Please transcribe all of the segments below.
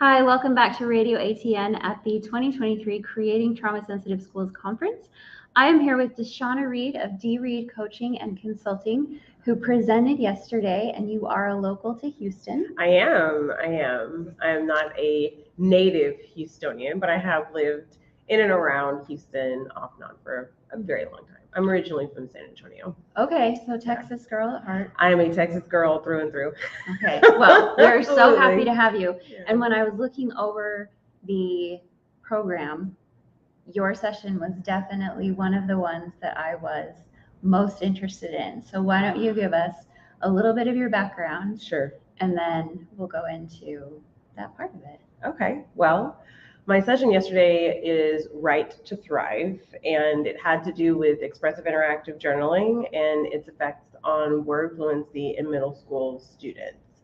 Hi, welcome back to Radio ATN at the 2023 Creating Trauma Sensitive Schools Conference. I am here with DeShanna Reed of D. Reed Coaching and Consulting, who presented yesterday, and you are a local to Houston. I am. I am not a native Houstonian, but I have lived in and around Houston off and on for a very long time. I'm originally from San Antonio. Okay, so Texas girl at heart. I am a Texas girl through and through. Okay, well, we're so happy to have you. Yeah. And when I was looking over the program, your session was definitely one of the ones that I was most interested in. So why don't you give us a little bit of your background? Sure. And then we'll go into that part of it. Okay, well, my session yesterday is Right to Thrive, and it had to do with expressive interactive journaling and its effects on word fluency in middle school students.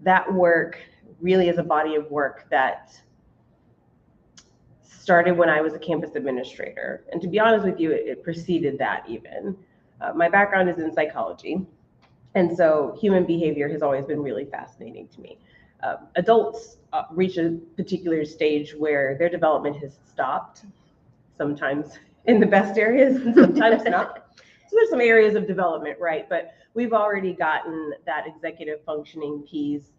That work really is a body of work that started when I was a campus administrator. And to be honest with you, it preceded that even. My background is in psychology. And so human behavior has always been really fascinating to me. Adults reach a particular stage where their development has stopped, sometimes in the best areas and sometimes not. So there's some areas of development, right? But we've already gotten that executive functioning piece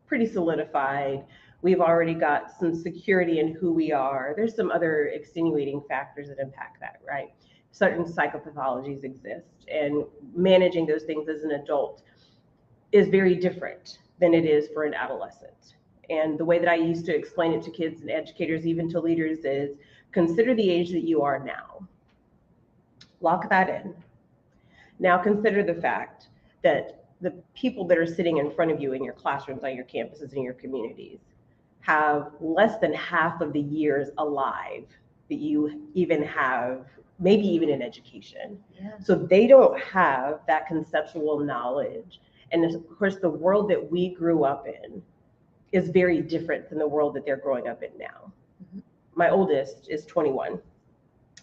pretty solidified. We've already got some security in who we are. There's some other extenuating factors that impact that, right? Certain psychopathologies exist, and managing those things as an adult is very different than it is for an adolescent. And the way that I used to explain it to kids and educators, even to leaders, is consider the age that you are now. Lock that in. Now consider the fact that the people that are sitting in front of you in your classrooms, on your campuses, in your communities, have less than half of the years alive that you even have, maybe even in education. Yeah. So they don't have that conceptual knowledge. And of course, the world that we grew up in is very different than the world that they're growing up in now. Mm-hmm. My oldest is 21.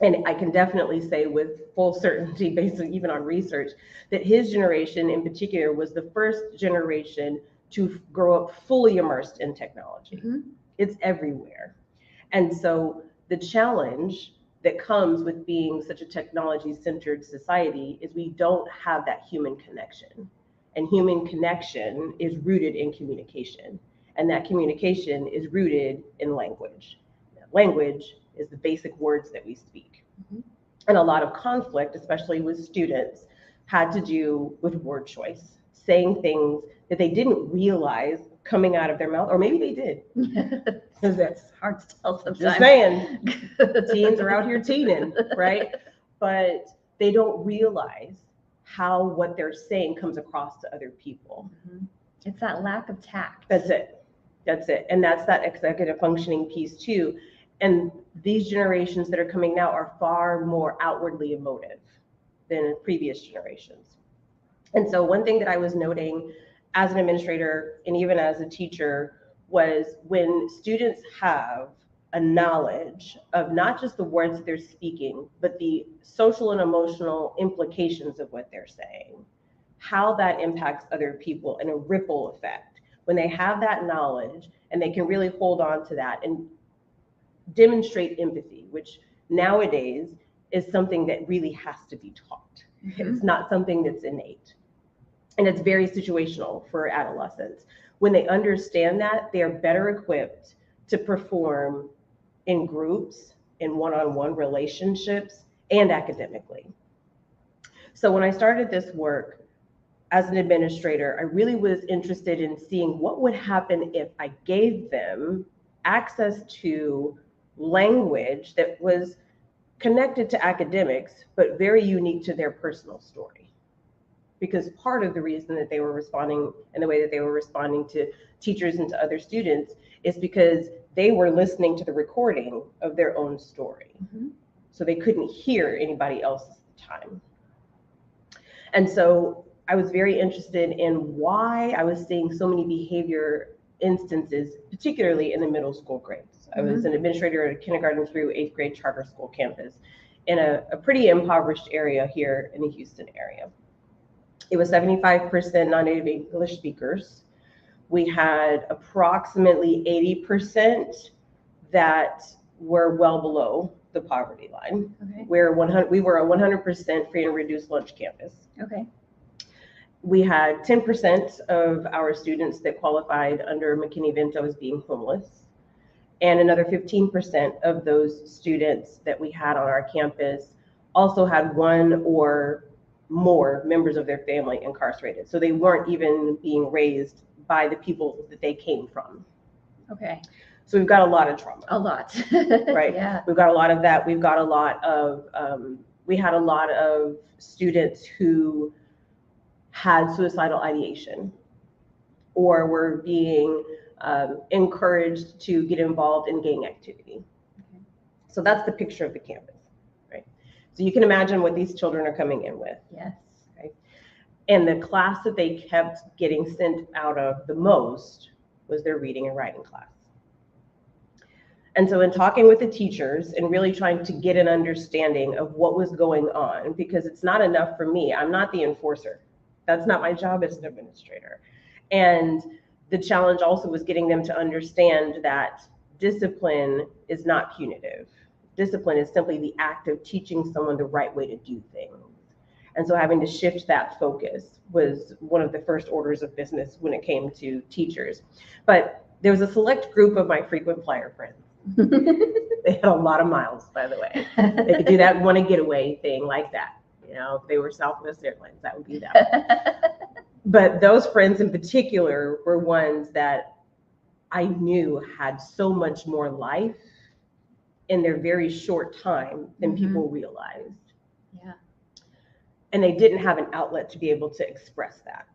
And I can definitely say with full certainty, based even on research, that his generation in particular was the first generation to grow up fully immersed in technology. Mm-hmm. It's everywhere. And so the challenge that comes with being such a technology-centered society is we don't have that human connection. And human connection is rooted in communication. And that communication is rooted in language. Language is the basic words that we speak. Mm-hmm. And a lot of conflict, especially with students, had to do with word choice, saying things that they didn't realize coming out of their mouth, or maybe they did. Because it's hard to tell sometimes. Just saying, teens are out here teening, right? But they don't realize how what they're saying comes across to other people. Mm-hmm. It's that lack of tact. That's it. And that's that executive functioning piece too. And these generations that are coming now are far more outwardly emotive than previous generations. And so one thing that I was noting as an administrator and even as a teacher was when students have a knowledge of not just the words that they're speaking, but the social and emotional implications of what they're saying, how that impacts other people in a ripple effect. When they have that knowledge and they can really hold on to that and demonstrate empathy, which nowadays is something that really has to be taught. Mm-hmm. It's not something that's innate. And it's very situational for adolescents. When they understand that, they are better equipped to perform in groups, in one-on-one relationships, and academically. So when I started this work as an administrator, I really was interested in seeing what would happen if I gave them access to language that was connected to academics, but very unique to their personal story. Because part of the reason that they were responding in the way that they were responding to teachers and to other students is because they were listening to the recording of their own story. Mm-hmm. So they couldn't hear anybody else at the time. And so I was very interested in why I was seeing so many behavior instances, particularly in the middle school grades. Mm-hmm. I was an administrator at a kindergarten through 8th grade charter school campus in a pretty impoverished area here in the Houston area. It was 75% non-native English speakers, We had approximately 80% that were well below the poverty line. Okay. We were a 100% free and reduced lunch campus. Okay. We had 10% of our students that qualified under McKinney-Vento as being homeless. And another 15% of those students that we had on our campus also had one or more members of their family incarcerated. So they weren't even being raised by the people that they came from. Okay. So we've got a lot of trauma. A lot. Right. Yeah. We've got a lot of that. We've got a lot of, we had a lot of students who had suicidal ideation or were being encouraged to get involved in gang activity. Okay. So that's the picture of the campus, right? So you can imagine what these children are coming in with. Yes. Right? And the class that they kept getting sent out of the most was their reading and writing class. And so in talking with the teachers and really trying to get an understanding of what was going on, because it's not enough for me, I'm not the enforcer. That's not my job as an administrator. And the challenge also was getting them to understand that discipline is not punitive. Discipline is simply the act of teaching someone the right way to do things. And so having to shift that focus was one of the first orders of business when it came to teachers. But there was a select group of my frequent flyer friends. They had a lot of miles, by the way. They could do that want to getaway thing like that. You know, if they were Southwest Airlines, that would be that. But those friends in particular were ones that I knew had so much more life in their very short time than people realized. Yeah. And they didn't have an outlet to be able to express that.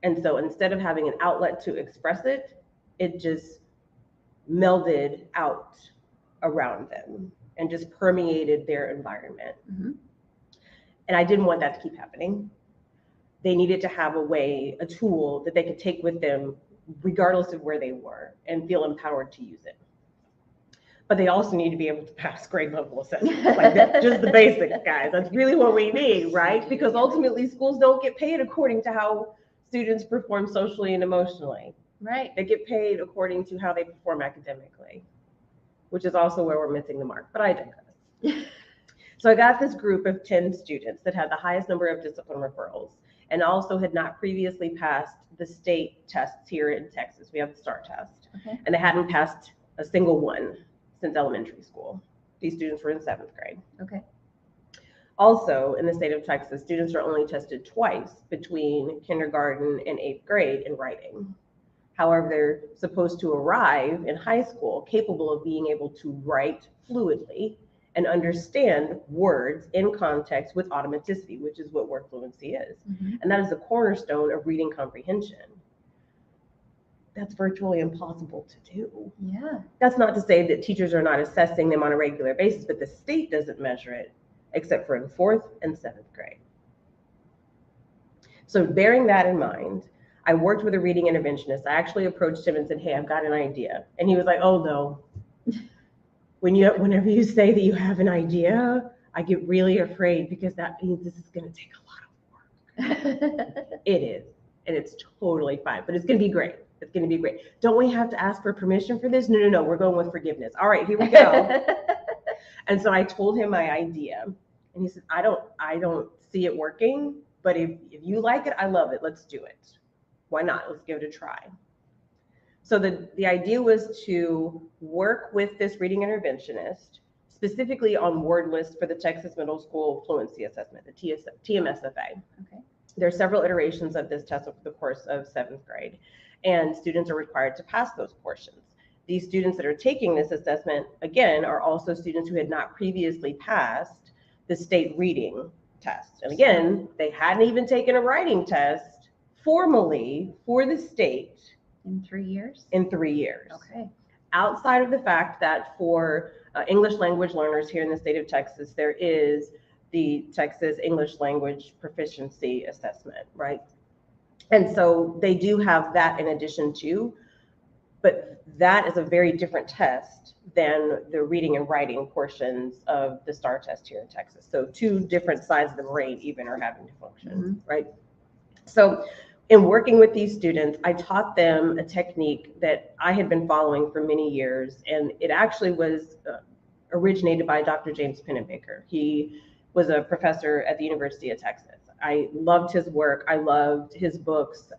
And so instead of having an outlet to express it, it just melded out around them and just permeated their environment. And I didn't want that to keep happening. They needed to have a way, a tool that they could take with them regardless of where they were and feel empowered to use it. But they also need to be able to pass grade level assessments. Like that's just the basics, guys. That's really what we need, right? Because ultimately schools don't get paid according to how students perform socially and emotionally. Right. They get paid according to how they perform academically, which is also where we're missing the mark, but I digress. So I got this group of 10 students that had the highest number of discipline referrals and also had not previously passed the state tests here in Texas. We have the STAR test. Okay. And they hadn't passed a single one since elementary school. These students were in 7th grade. Okay. Also, in the state of Texas, students are only tested twice between kindergarten and 8th grade in writing. However, they're supposed to arrive in high school capable of being able to write fluidly and understand words in context with automaticity, which is what word fluency is. And that is the cornerstone of reading comprehension. That's virtually impossible to do. Yeah. That's not to say that teachers are not assessing them on a regular basis, but the state doesn't measure it except for in 4th and 7th grade. So bearing that in mind, I worked with a reading interventionist. I actually approached him and said, hey, I've got an idea. And he was like, oh no. Whenever you say that you have an idea, I get really afraid because that means this is going to take a lot of work. It is. And it's totally fine, but it's going to be great. It's going to be great. Don't we have to ask for permission for this? No. We're going with forgiveness. All right, here we go. And so I told him my idea and he said, I don't see it working, but if you like it, I love it. Let's do it. Why not? Let's give it a try. So the idea was to work with this reading interventionist specifically on word lists for the Texas Middle School Fluency Assessment, the TMSFA. Okay. There are several iterations of this test over the course of 7th grade, and students are required to pass those portions. These students that are taking this assessment, again, are also students who had not previously passed the state reading test. And again, they hadn't even taken a writing test formally for the state. In 3 years? In 3 years. Okay. Outside of the fact that for English language learners here in the state of Texas, there is the Texas English Language Proficiency Assessment, right? And so they do have that in addition to, but that is a very different test than the reading and writing portions of the STAR test here in Texas. So 2 different sides of the brain even are having to function, right? So In working with these students, I taught them a technique that I had been following for many years, and it actually was originated by Dr. James Pennebaker. He was a professor at the University of Texas. I loved his work. I loved his books,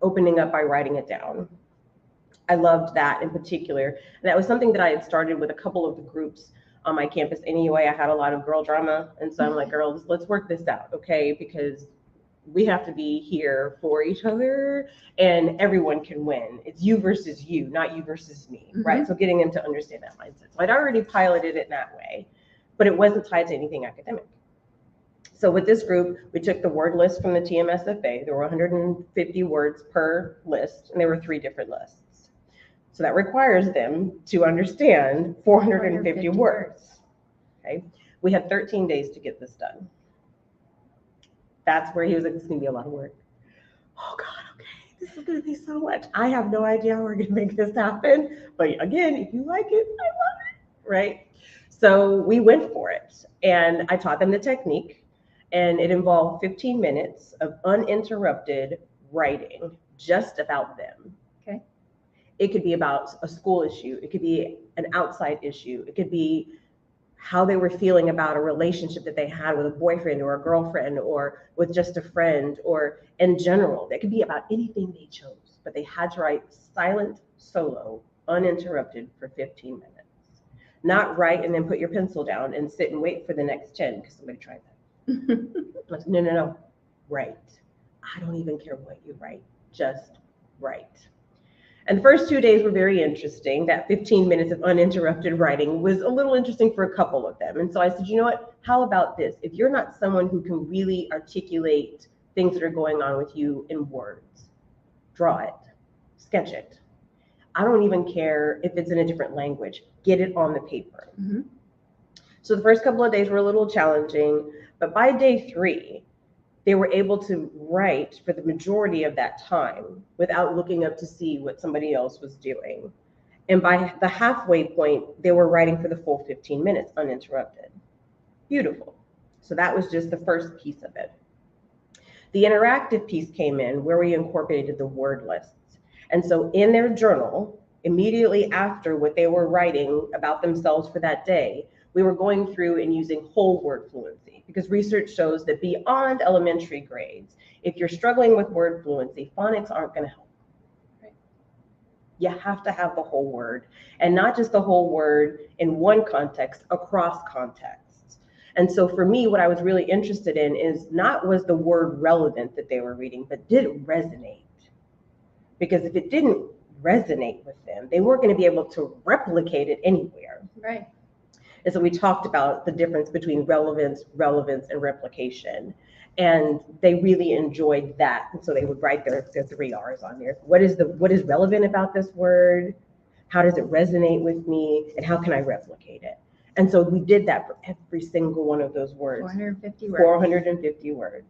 Opening Up by Writing It Down. I loved that in particular. And that was something that I had started with a couple of the groups on my campus anyway. I had a lot of girl drama. And so I'm like, girls, let's work this out, okay? Because we have to be here for each other and everyone can win. It's you versus you, not you versus me, right? So getting them to understand that mindset. So I'd already piloted it that way, but it wasn't tied to anything academic. So with this group, we took the word list from the TMSFA. There were 150 words per list, and there were 3 different lists. So that requires them to understand 450 words, okay? We had 13 days to get this done. That's where he was like, this is gonna be a lot of work. Oh God, okay, this is gonna be so much. I have no idea how we're gonna make this happen. But again, if you like it, I love it, right? So we went for it. And I taught them the technique, and it involved 15 minutes of uninterrupted writing just about them. Okay. It could be about a school issue. It could be an outside issue. It could be how they were feeling about a relationship that they had with a boyfriend or a girlfriend or with just a friend, or in general. That could be about anything they chose, but they had to write silent, solo, uninterrupted for 15 minutes. Not write and then put your pencil down and sit and wait for the next 10 because somebody tried that. No. Write. I don't even care what you write. Just write. And the first 2 days were very interesting. That 15 minutes of uninterrupted writing was a little interesting for a couple of them. And so I said, you know what? How about this? If you're not someone who can really articulate things that are going on with you in words, draw it, sketch it. I don't even care if it's in a different language. Get it on the paper. So the first couple of days were a little challenging, but by day 3, they were able to write for the majority of that time without looking up to see what somebody else was doing. And by the halfway point, they were writing for the full 15 minutes uninterrupted. Beautiful. So that was just the first piece of it. The interactive piece came in where we incorporated the word lists. And so in their journal, immediately after what they were writing about themselves for that day, we were going through and using whole word fluency, because research shows that beyond elementary grades, if you're struggling with word fluency, phonics aren't going to help. Right? You have to have the whole word, and not just the whole word in one context, across contexts. And so for me, what I was really interested in is not was the word relevant that they were reading, but did it resonate? Because if it didn't resonate with them, they weren't going to be able to replicate it anywhere. Right. And so we talked about the difference between relevance, and replication. And they really enjoyed that. And so they would write their 3 R's on there. What is relevant about this word? How does it resonate with me? And how can I replicate it? And so we did that for every single one of those words. 450 words. 450 words.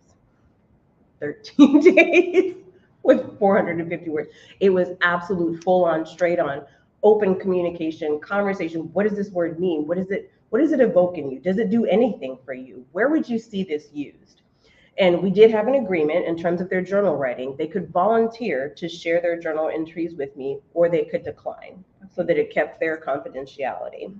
13 days with 450 words. It was absolute full on, straight on, open communication, conversation. What does this word mean? What does it evoke in you? Does it do anything for you? Where would you see this used? And we did have an agreement in terms of their journal writing. They could volunteer to share their journal entries with me, or they could decline, so that it kept their confidentiality.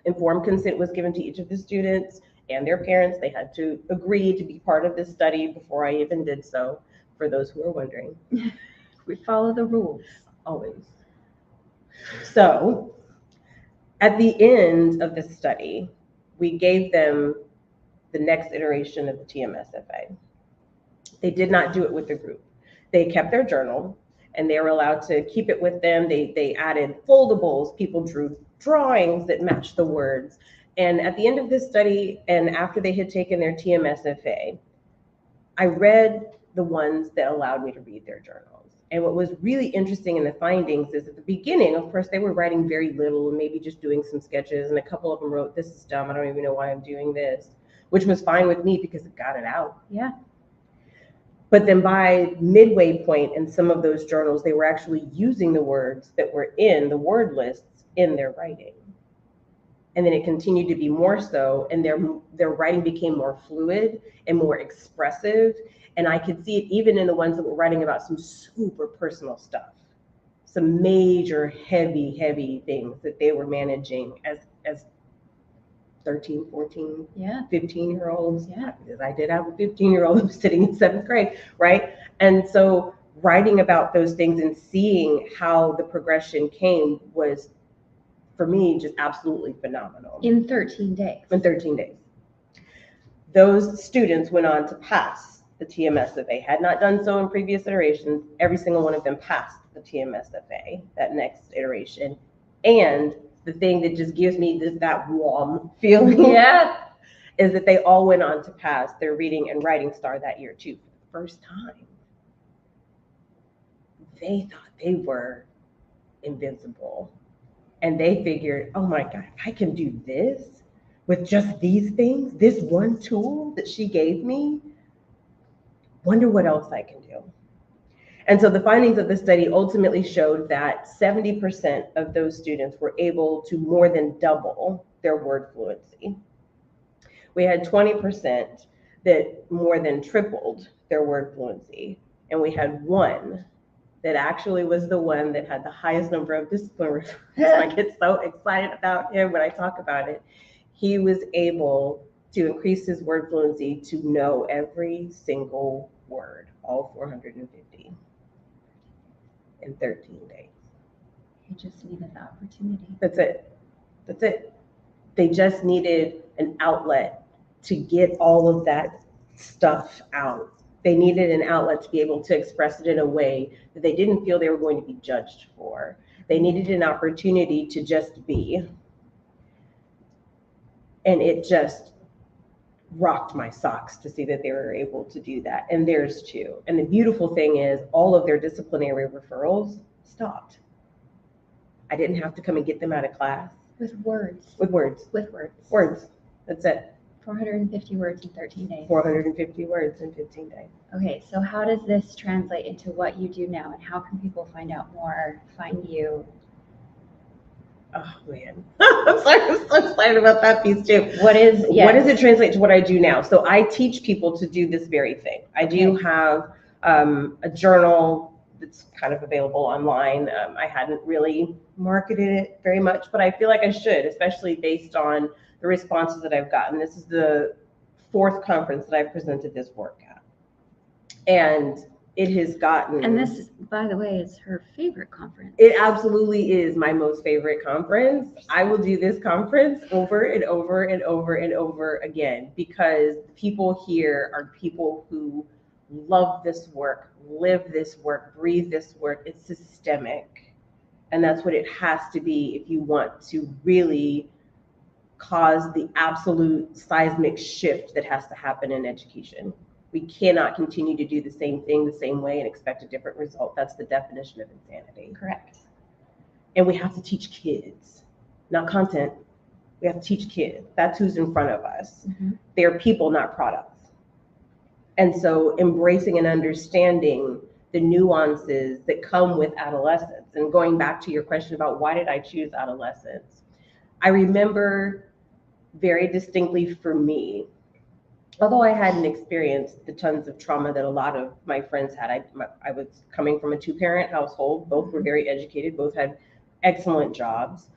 Informed consent was given to each of the students and their parents. They had to agree to be part of this study before I even did so, for those who are wondering. We follow the rules. Always. So at the end of the study, we gave them the next iteration of the TMSFA. They did not do it with the group. They kept their journal, and they were allowed to keep it with them. They added foldables. People drew drawings that matched the words. And at the end of this study, and after they had taken their TMSFA, I read the ones that allowed me to read their journals. And what was really interesting in the findings is at the beginning, of course, they were writing very little and maybe just doing some sketches. And a couple of them wrote, "This is dumb. I don't even know why I'm doing this," which was fine with me because it got it out. Yeah. But then by midway point in some of those journals, they were actually using the words that were in the word lists in their writing. And then it continued to be more so, and their writing became more fluid and more expressive. And I could see it even in the ones that were writing about some super personal stuff, some major, heavy things that they were managing as 13, 14, 15-year-olds. Yeah. Because I did have a 15-year-old who was sitting in 7th grade, right? And so writing about those things and seeing how the progression came was, for me, just absolutely phenomenal. In 13 days. In 13 days. Those students went on to pass the TMS if they had not done so in previous iterations. Every single one of them passed the TMSFA, that next iteration. And the thing that just gives me that warm feeling is that they all went on to pass their reading and writing star that year too, for the first time. They thought they were invincible. And they figured, oh my God, I can do this with just these things, this one tool that she gave me. Wonder what else I can do. And so the findings of the study ultimately showed that 70% of those students were able to more than double their word fluency. We had 20% that more than tripled their word fluency. And we had one that actually was the one that had the highest number of discipline referrals. I get so excited about him when I talk about it. He was able to increase his word fluency to know every single word, all 450, in 13 days. You just needed the opportunity. That's it. That's it. They just needed an outlet to get all of that stuff out. They needed an outlet to be able to express it in a way that they didn't feel they were going to be judged for. They needed an opportunity to just be. And it just rocked my socks to see that they were able to do that. And theirs too. And the beautiful thing is all of their disciplinary referrals stopped. I didn't have to come and get them out of class. With words. With words. With words. Words. That's it. 450 words in 13 days. 450 words in 15 days. Okay, so how does this translate into what you do now, and how can people find out more, find you? Oh man, I'm sorry, I'm so excited about that piece too. What does it translate to what I do now? So I teach people to do this very thing. I do have a journal that's kind of available online. I hadn't really marketed it very much, but I feel like I should, especially based on the responses that I've gotten. This is the 4th conference that I've presented this work at. And it has gotten... And this, by the way, is her favorite conference. It absolutely is my most favorite conference. I will do this conference over and over and over and over again, because the people here are people who love this work, live this work, breathe this work. It's systemic. And that's what it has to be if you want to really cause the absolute seismic shift that has to happen in education. We cannot continue to do the same thing the same way and expect a different result. That's the definition of insanity. Correct. And we have to teach kids, not content. We have to teach kids. That's who's in front of us. Mm-hmm. They're people, not products. And so embracing and understanding the nuances that come with adolescence. And going back to your question about why did I choose adolescence? I remember very distinctly for me, although I hadn't experienced the tons of trauma that a lot of my friends had. I was coming from a 2-parent household. Both were very educated. Both had excellent jobs.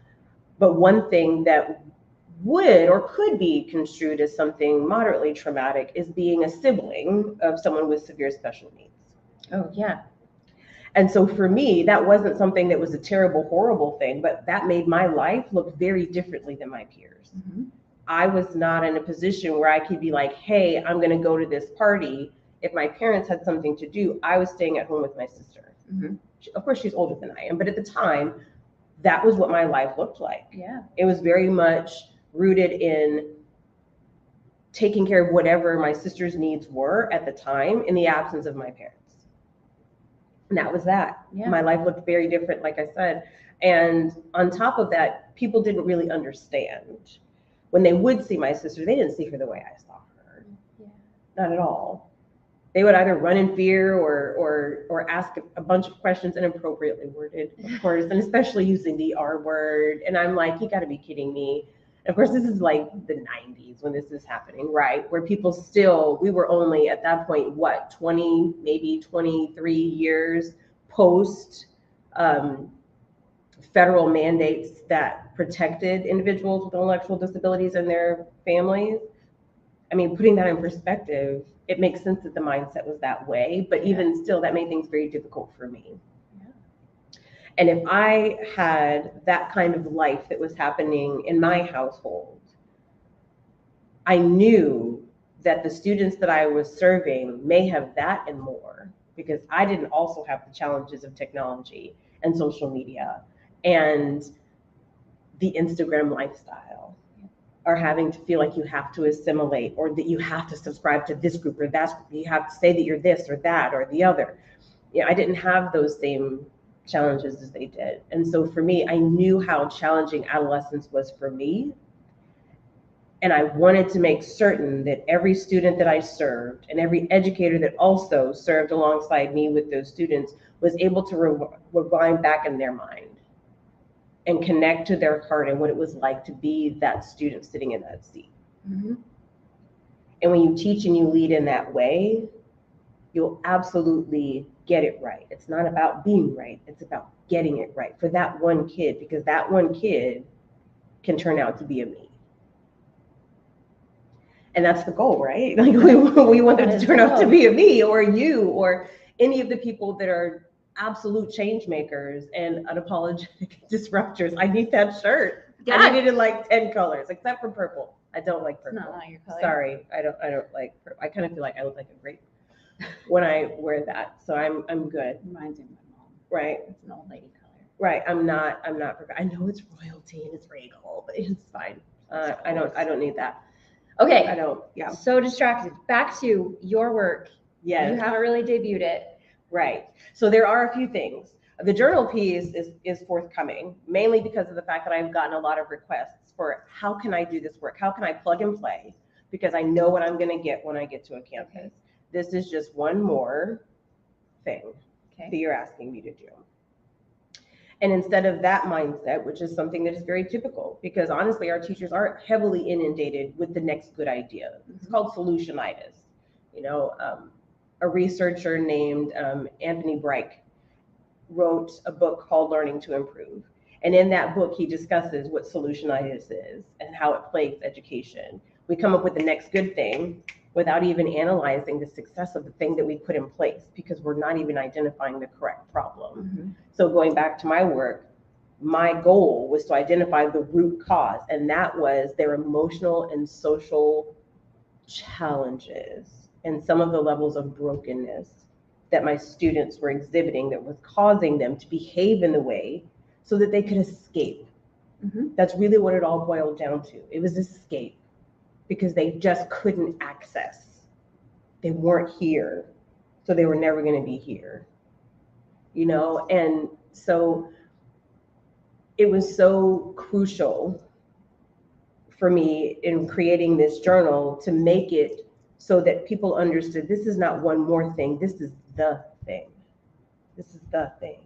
But one thing that would or could be construed as something moderately traumatic is being a sibling of someone with severe special needs. Oh, yeah. And so for me, that wasn't something that was a terrible, horrible thing, but that made my life look very differently than my peers. Mm-hmm. I was not in a position where I could be like, hey, I'm going to go to this party. If my parents had something to do, I was staying at home with my sister. Mm-hmm. Of course, she's older than I am, but at the time, that was what my life looked like. Yeah. It was very much rooted in taking care of whatever my sister's needs were at the time in the absence of my parents. And that was that. Yeah. My life looked very different, like I said. And on top of that, people didn't really understand. When they would see my sister, they didn't see her the way I saw her. Yeah. Not at all. They would either run in fear or ask a bunch of questions, inappropriately worded, of course, and especially using the R word. And I'm like, you got to be kidding me. Of course, this is like the 90s when this is happening, right? Where people still, we were only at that point, what, 20, maybe 23 years post federal mandates that protected individuals with intellectual disabilities and their families. I mean, putting that in perspective, it makes sense that the mindset was that way, but even still, that made things very difficult for me. And if I had that kind of life that was happening in my household, I knew that the students that I was serving may have that and more, because I didn't also have the challenges of technology and social media and the Instagram lifestyle, or having to feel like you have to assimilate, or that you have to subscribe to this group or that group. You have to say that you're this or that or the other. You know, I didn't have those same challenges as they did. And so for me, I knew how challenging adolescence was for me. And I wanted to make certain that every student that I served and every educator that also served alongside me with those students was able to rewind back in their mind and connect to their heart and what it was like to be that student sitting in that seat. Mm-hmm. And when you teach and you lead in that way, you'll absolutely get it right. It's not about being right. It's about getting it right for that one kid, because that one kid can turn out to be a me. And that's the goal, right? Like we want them to turn out to be a me or a you or any of the people that are absolute change makers and unapologetic disruptors. I need that shirt. Yeah. I need it in like 10 colors, except for purple. I don't like purple. It's not your color. Sorry, I don't like purple. I kind of feel like I look like a grape when I wear that. So I'm good. Reminds me of my mom. Right. It's an old lady color. Right. I'm not. I know it's royalty and it's regal, but it's fine. I don't need that. Okay. I don't. Yeah. So distracted. Back to your work. Yes. You haven't really debuted it. Right. So there are a few things. The journal piece is forthcoming, mainly because of the fact that I've gotten a lot of requests for how can I do this work? How can I plug and play? Because I know what I'm going to get when I get to a campus. This is just one more thing that you're asking me to do. And instead of that mindset, which is something that is very typical, because honestly, our teachers are heavily inundated with the next good idea. It's called solutionitis. You know, a researcher named Anthony Breich wrote a book called Learning to Improve. And in that book, he discusses what solutionitis is and how it plagues education. We come up with the next good thing without even analyzing the success of the thing that we put in place, because we're not even identifying the correct problem. Mm-hmm. So going back to my work, my goal was to identify the root cause, and that was their emotional and social challenges and some of the levels of brokenness that my students were exhibiting that was causing them to behave in the way so that they could escape. Mm-hmm. That's really what it all boiled down to. It was escape, because they just couldn't access. They weren't here, so they were never going to be here. You know, and so it was so crucial for me in creating this journal to make it so that people understood this is not one more thing. This is the thing. This is the thing.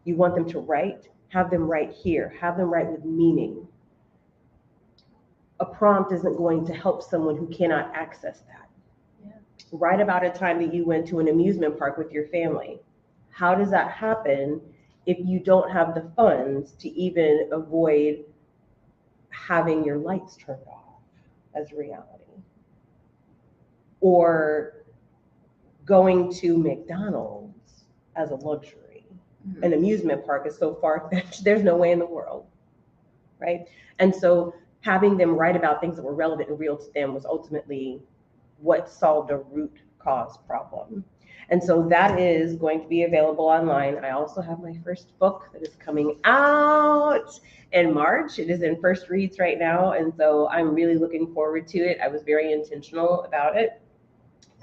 You want them to write? Have them write here. Have them write with meaning. A prompt isn't going to help someone who cannot access that. Yeah. Write about a time that you went to an amusement park with your family. How does that happen if you don't have the funds to even avoid having your lights turned off as reality? Or going to McDonald's as a luxury. Mm-hmm. An amusement park is so far-fetched, there's no way in the world, right? And so having them write about things that were relevant and real to them was ultimately what solved a root cause problem. And so that is going to be available online. I also have my first book that is coming out in March. It is in first reads right now. And so I'm really looking forward to it. I was very intentional about it.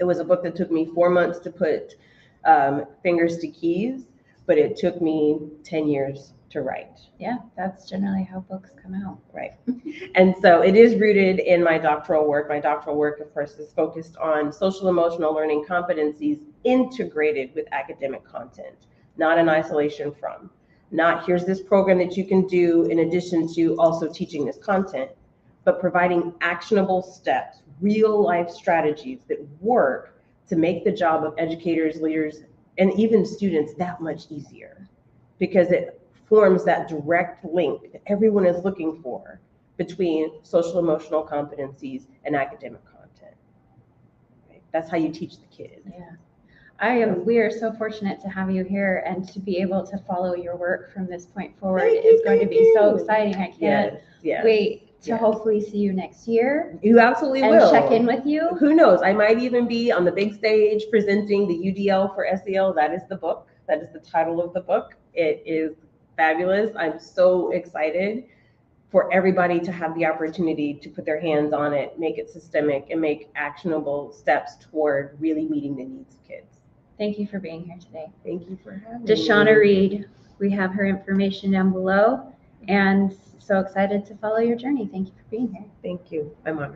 It was a book that took me 4 months to put fingers to keys, but it took me 10 years to write. Yeah, that's generally how books come out. Right. And so it is rooted in my doctoral work. My doctoral work, of course, is focused on social emotional learning competencies integrated with academic content, not in isolation from. Not here's this program that you can do in addition to also teaching this content, but providing actionable steps, real life strategies that work to make the job of educators, leaders, and even students that much easier, because it forms that direct link that everyone is looking for between social emotional competencies and academic content. Right? That's how you teach the kids. Yeah. We are so fortunate to have you here and to be able to follow your work from this point forward. Thank It's you, going to thank be so you. exciting. I can't Yes, wait to yes. hopefully see you next year You absolutely and will. check in with you. Who knows? I might even be on the big stage presenting the UDL for SEL. That is the book. That is the title of the book. It is fabulous. I'm so excited for everybody to have the opportunity to put their hands on it, make it systemic, and make actionable steps toward really meeting the needs of kids. Thank you for being here today. Thank you for having DeShanna me. Reed, we have her information down below, and so excited to follow your journey. Thank you for being here. Thank you. I'm honored.